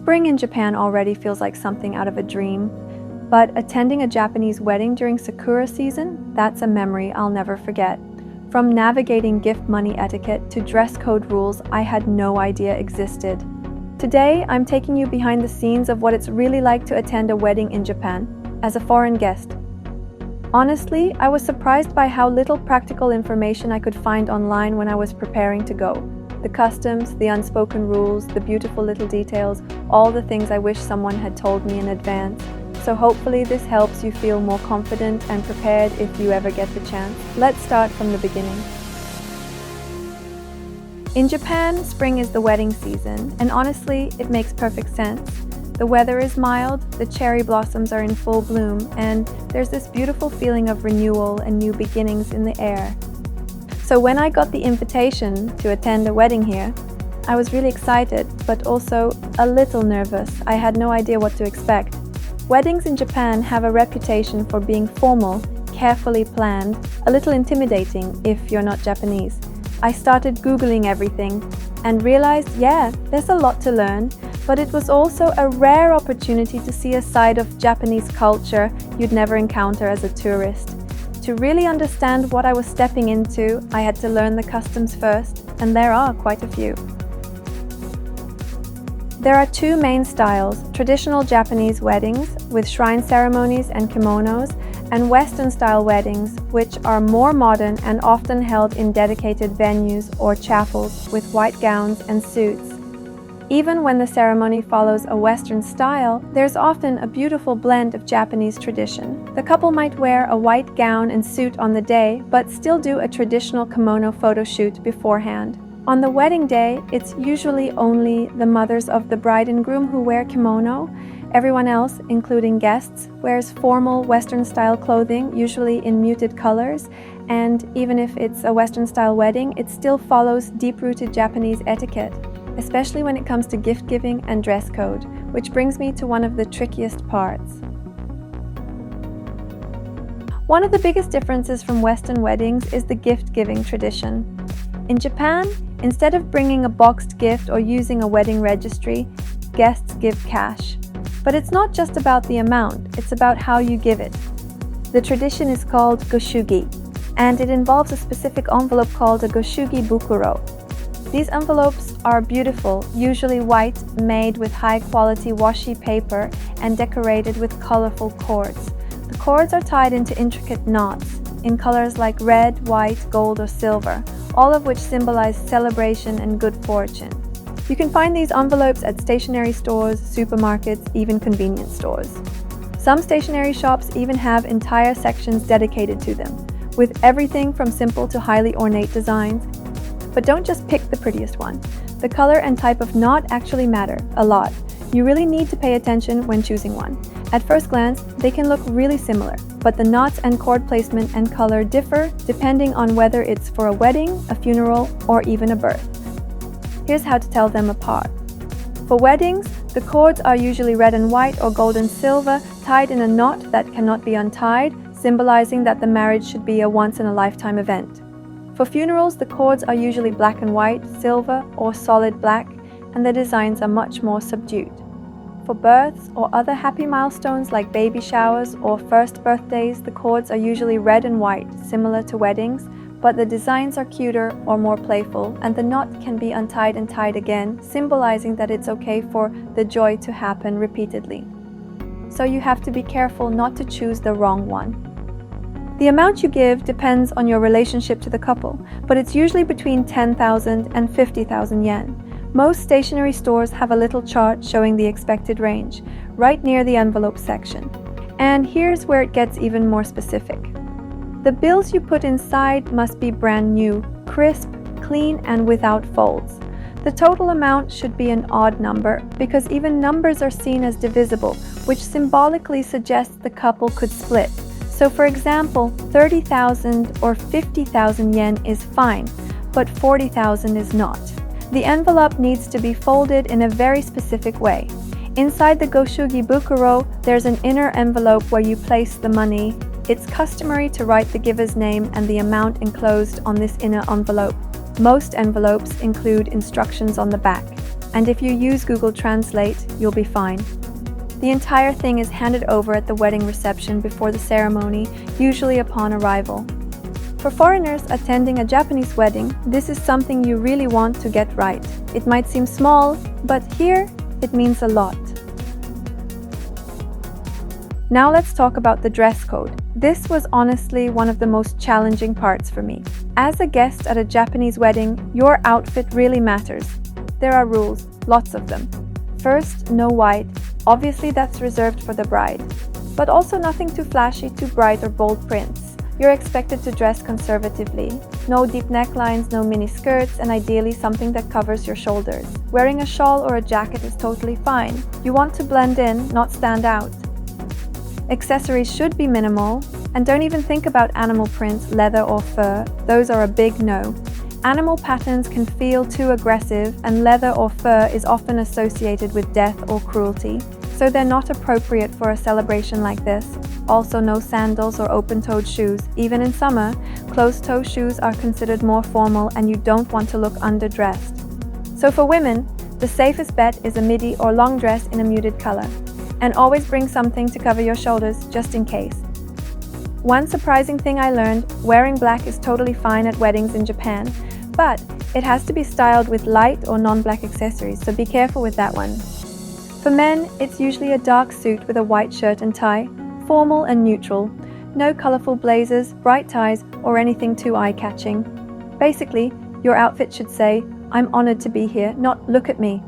Spring in Japan already feels like something out of a dream, but attending a Japanese wedding during Sakura season, that's a memory I'll never forget. From navigating gift money etiquette to dress code rules I had no idea existed. Today, I'm taking you behind the scenes of what it's really like to attend a wedding in Japan, as a foreign guest. Honestly, I was surprised by how little practical information I could find online when I was preparing to go. The customs, the unspoken rules, the beautiful little details, all the things I wish someone had told me in advance. So hopefully this helps you feel more confident and prepared if you ever get the chance. Let's start from the beginning. In Japan, spring is the wedding season, and honestly, it makes perfect sense. The weather is mild, the cherry blossoms are in full bloom, and there's this beautiful feeling of renewal and new beginnings in the air. So when I got the invitation to attend a wedding here, I was really excited, but also a little nervous. I had no idea what to expect. Weddings in Japan have a reputation for being formal, carefully planned, a little intimidating if you're not Japanese. I started Googling everything and realized, there's a lot to learn, but it was also a rare opportunity to see a side of Japanese culture you'd never encounter as a tourist. To really understand what I was stepping into, I had to learn the customs first, and there are quite a few. There are two main styles: traditional Japanese weddings with shrine ceremonies and kimonos, and Western-style weddings, which are more modern and often held in dedicated venues or chapels with white gowns and suits. Even when the ceremony follows a Western style, there's often a beautiful blend of Japanese tradition. The couple might wear a white gown and suit on the day, but still do a traditional kimono photo shoot beforehand. On the wedding day, it's usually only the mothers of the bride and groom who wear kimono. Everyone else, including guests, wears formal Western-style clothing, usually in muted colors, and even if it's a Western-style wedding, it still follows deep-rooted Japanese etiquette, especially when it comes to gift-giving and dress code, which brings me to one of the trickiest parts. One of the biggest differences from Western weddings is the gift-giving tradition. In Japan, instead of bringing a boxed gift or using a wedding registry, guests give cash. But it's not just about the amount, it's about how you give it. The tradition is called goshugi, and it involves a specific envelope called a goshugi bukuro. These envelopes are beautiful, usually white, made with high-quality washi paper and decorated with colorful cords. The cords are tied into intricate knots in colors like red, white, gold, or silver, all of which symbolize celebration and good fortune. You can find these envelopes at stationery stores, supermarkets, even convenience stores. Some stationery shops even have entire sections dedicated to them, with everything from simple to highly ornate designs. But don't just pick the prettiest one. The color and type of knot actually matter a lot. You really need to pay attention when choosing one. At first glance, they can look really similar, but the knots and cord placement and color differ depending on whether it's for a wedding, a funeral, or even a birth. Here's how to tell them apart. For weddings, the cords are usually red and white or gold and silver, tied in a knot that cannot be untied, symbolizing that the marriage should be a once-in-a-lifetime event. For funerals, the cords are usually black and white, silver, or solid black, and the designs are much more subdued. For births or other happy milestones like baby showers or first birthdays, the cords are usually red and white, similar to weddings, but the designs are cuter or more playful, and the knot can be untied and tied again, symbolizing that it's okay for the joy to happen repeatedly. So you have to be careful not to choose the wrong one. The amount you give depends on your relationship to the couple, but it's usually between 10,000 and 50,000 yen. Most stationery stores have a little chart showing the expected range, right near the envelope section. And here's where it gets even more specific. The bills you put inside must be brand new, crisp, clean, and without folds. The total amount should be an odd number because even numbers are seen as divisible, which symbolically suggests the couple could split. So for example, 30,000 or 50,000 yen is fine, but 40,000 is not. The envelope needs to be folded in a very specific way. Inside the goshugi bukuro, there's an inner envelope where you place the money. It's customary to write the giver's name and the amount enclosed on this inner envelope. Most envelopes include instructions on the back. and if you use Google Translate, you'll be fine. The entire thing is handed over at the wedding reception before the ceremony, usually upon arrival. For foreigners attending a Japanese wedding, this is something you really want to get right. It might seem small, but here it means a lot. Now let's talk about the dress code. This was honestly one of the most challenging parts for me. As a guest at a Japanese wedding, your outfit really matters. There are rules, lots of them. First, no white. Obviously that's reserved for the bride. But also nothing too flashy, too bright or bold prints. You're expected to dress conservatively. No deep necklines, no mini skirts, and ideally something that covers your shoulders. Wearing a shawl or a jacket is totally fine. You want to blend in, not stand out. Accessories should be minimal, and don't even think about animal prints, leather or fur. Those are a big no. Animal patterns can feel too aggressive, and leather or fur is often associated with death or cruelty, so they're not appropriate for a celebration like this. Also, no sandals or open-toed shoes. Even in summer, closed-toe shoes are considered more formal and you don't want to look underdressed. So for women, the safest bet is a midi or long dress in a muted color. And always bring something to cover your shoulders, just in case. One surprising thing I learned, wearing black is totally fine at weddings in Japan, but it has to be styled with light or non-black accessories, so be careful with that one. For men, it's usually a dark suit with a white shirt and tie, formal and neutral. No colorful blazers, bright ties, or anything too eye-catching. Basically, your outfit should say, "I'm honored to be here," not "look at me."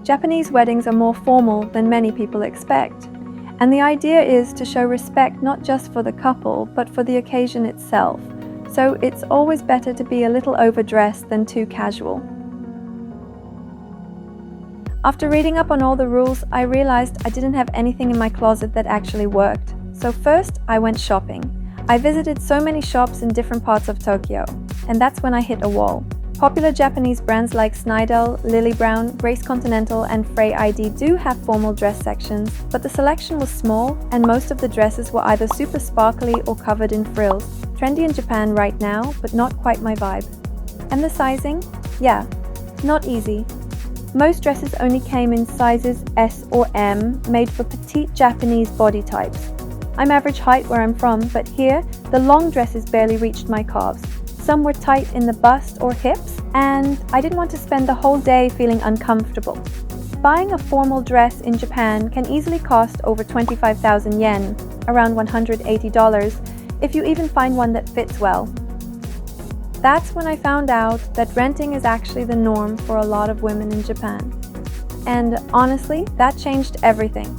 Japanese weddings are more formal than many people expect, and the idea is to show respect not just for the couple, but for the occasion itself. So it's always better to be a little overdressed than too casual. After reading up on all the rules, I realized I didn't have anything in my closet that actually worked. So first, I went shopping. I visited so many shops in different parts of Tokyo, and that's when I hit a wall. Popular Japanese brands like Snidel, Lily Brown, Grace Continental, and Frey ID do have formal dress sections, but the selection was small and most of the dresses were either super sparkly or covered in frills. Trendy in Japan right now, but not quite my vibe. And the sizing? Yeah, not easy. Most dresses only came in sizes S or M, made for petite Japanese body types. I'm average height where I'm from, but here, the long dresses barely reached my calves. Some were tight in the bust or hips, and I didn't want to spend the whole day feeling uncomfortable. Buying a formal dress in Japan can easily cost over 25,000 yen, around $180, if you even find one that fits well. That's when I found out that renting is actually the norm for a lot of women in Japan. And honestly, that changed everything.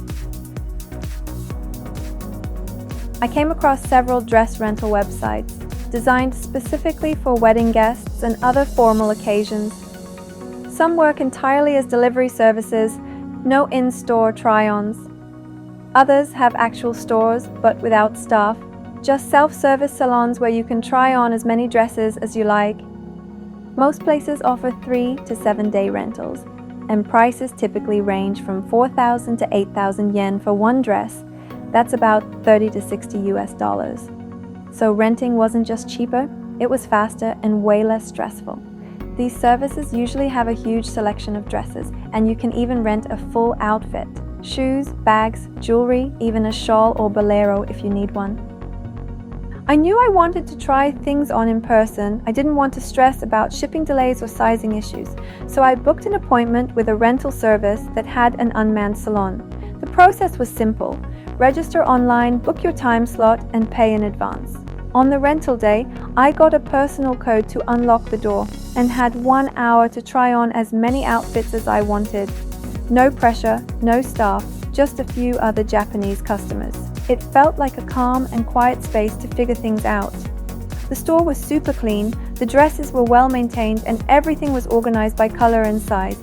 I came across several dress rental websites designed specifically for wedding guests and other formal occasions. Some work entirely as delivery services, no in-store try-ons. Others have actual stores, but without staff, just self-service salons where you can try on as many dresses as you like. Most places offer 3 to 7 day rentals, and prices typically range from 4,000 to 8,000 yen for one dress. That's about 30 to 60 US dollars. So renting wasn't just cheaper, it was faster and way less stressful. These services usually have a huge selection of dresses, and you can even rent a full outfit. Shoes, bags, jewelry, even a shawl or bolero if you need one. I knew I wanted to try things on in person. I didn't want to stress about shipping delays or sizing issues, so I booked an appointment with a rental service that had an unmanned salon. The process was simple. Register online, book your time slot, and pay in advance. On the rental day, I got a personal code to unlock the door and had 1 hour to try on as many outfits as I wanted. No pressure, no staff, just a few other Japanese customers. It felt like a calm and quiet space to figure things out. The store was super clean, the dresses were well maintained, and everything was organized by color and size.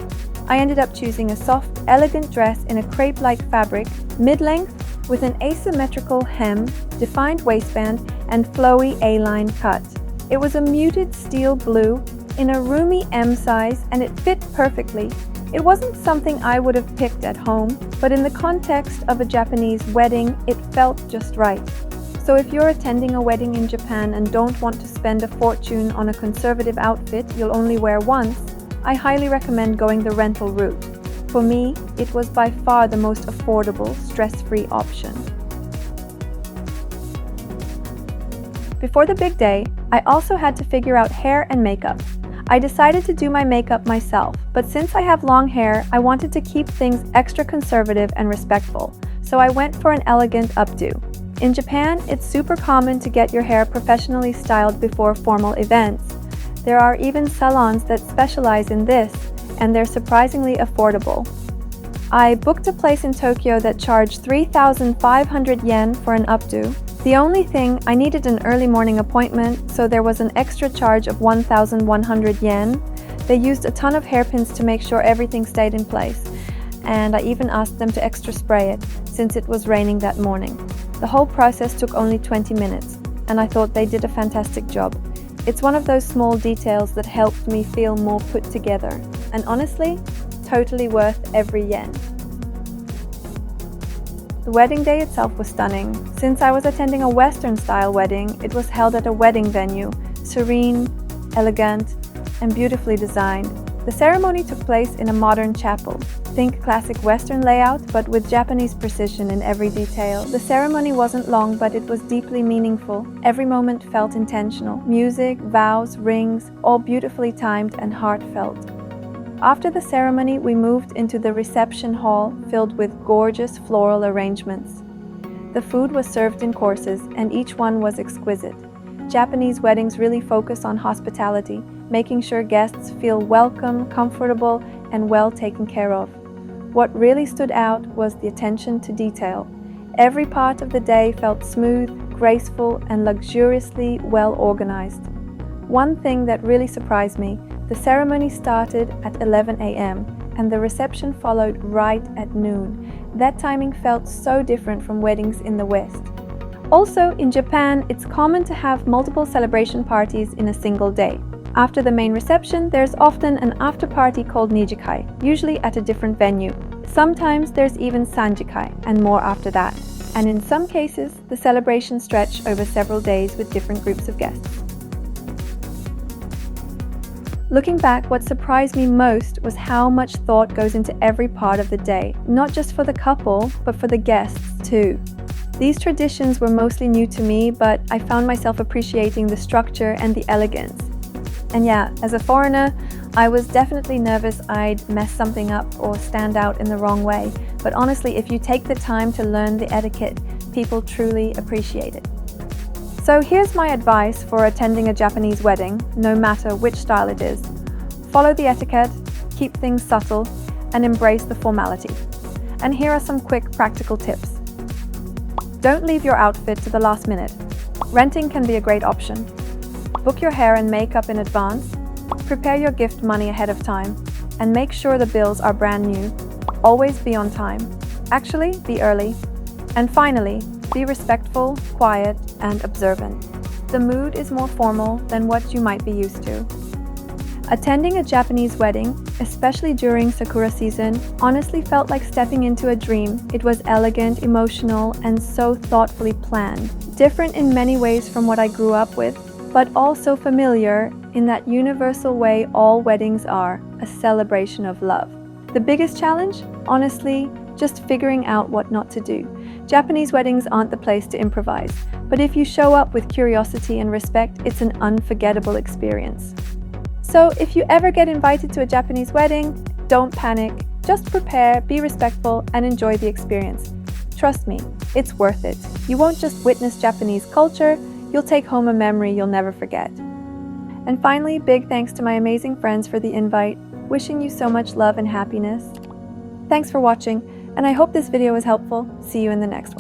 I ended up choosing a soft, elegant dress in a crepe-like fabric, mid-length, with an asymmetrical hem, defined waistband, and flowy A-line cut. It was a muted steel blue in a roomy M size, and it fit perfectly. It wasn't something I would have picked at home, but in the context of a Japanese wedding, it felt just right. So if you're attending a wedding in Japan and don't want to spend a fortune on a conservative outfit you'll only wear once, I highly recommend going the rental route. For me, it was by far the most affordable, stress-free option. Before the big day, I also had to figure out hair and makeup. I decided to do my makeup myself, but since I have long hair, I wanted to keep things extra conservative and respectful, so I went for an elegant updo. In Japan, it's super common to get your hair professionally styled before formal events. There are even salons that specialize in this, and they're surprisingly affordable. I booked a place in Tokyo that charged 3,500 yen for an updo. The only thing, I needed an early morning appointment, so there was an extra charge of 1,100 yen. They used a ton of hairpins to make sure everything stayed in place, and I even asked them to extra spray it, since it was raining that morning. The whole process took only 20 minutes, and I thought they did a fantastic job. It's one of those small details that helped me feel more put together, and honestly, totally worth every yen. The wedding day itself was stunning. Since I was attending a Western-style wedding, it was held at a wedding venue, serene, elegant, and beautifully designed. The ceremony took place in a modern chapel. Think classic Western layout, but with Japanese precision in every detail. The ceremony wasn't long, but it was deeply meaningful. Every moment felt intentional. Music, vows, rings, all beautifully timed and heartfelt. After the ceremony, we moved into the reception hall filled with gorgeous floral arrangements. The food was served in courses, and each one was exquisite. Japanese weddings really focus on hospitality, making sure guests feel welcome, comfortable, and well taken care of. What really stood out was the attention to detail. Every part of the day felt smooth, graceful, and luxuriously well organized. One thing that really surprised me, the ceremony started at 11 a.m. and the reception followed right at noon. That timing felt so different from weddings in the West. Also, in Japan, it's common to have multiple celebration parties in a single day. After the main reception, there's often an after-party called nijikai, usually at a different venue. Sometimes there's even sanjikai, and more after that. And in some cases, the celebrations stretch over several days with different groups of guests. Looking back, what surprised me most was how much thought goes into every part of the day, not just for the couple, but for the guests too. These traditions were mostly new to me, but I found myself appreciating the structure and the elegance. And yeah, as a foreigner, I was definitely nervous I'd mess something up or stand out in the wrong way. But honestly, if you take the time to learn the etiquette, people truly appreciate it. So here's my advice for attending a Japanese wedding, no matter which style it is. Follow the etiquette, keep things subtle, and embrace the formality. And here are some quick practical tips. Don't leave your outfit to the last minute. Renting can be a great option. Book your hair and makeup in advance. Prepare your gift money ahead of time. And make sure the bills are brand new. Always be on time. Actually, be early. And finally, be respectful, quiet, and observant. The mood is more formal than what you might be used to. Attending a Japanese wedding, especially during Sakura season, honestly felt like stepping into a dream. It was elegant, emotional, and so thoughtfully planned. Different in many ways from what I grew up with, but also familiar in that universal way all weddings are, a celebration of love. The biggest challenge? Honestly, just figuring out what not to do. Japanese weddings aren't the place to improvise, but if you show up with curiosity and respect, it's an unforgettable experience. So if you ever get invited to a Japanese wedding, don't panic, just prepare, be respectful, and enjoy the experience. Trust me, it's worth it. You won't just witness Japanese culture, you'll take home a memory you'll never forget. And finally, big thanks to my amazing friends for the invite, wishing you so much love and happiness. Thanks for watching, and I hope this video was helpful. See you in the next one.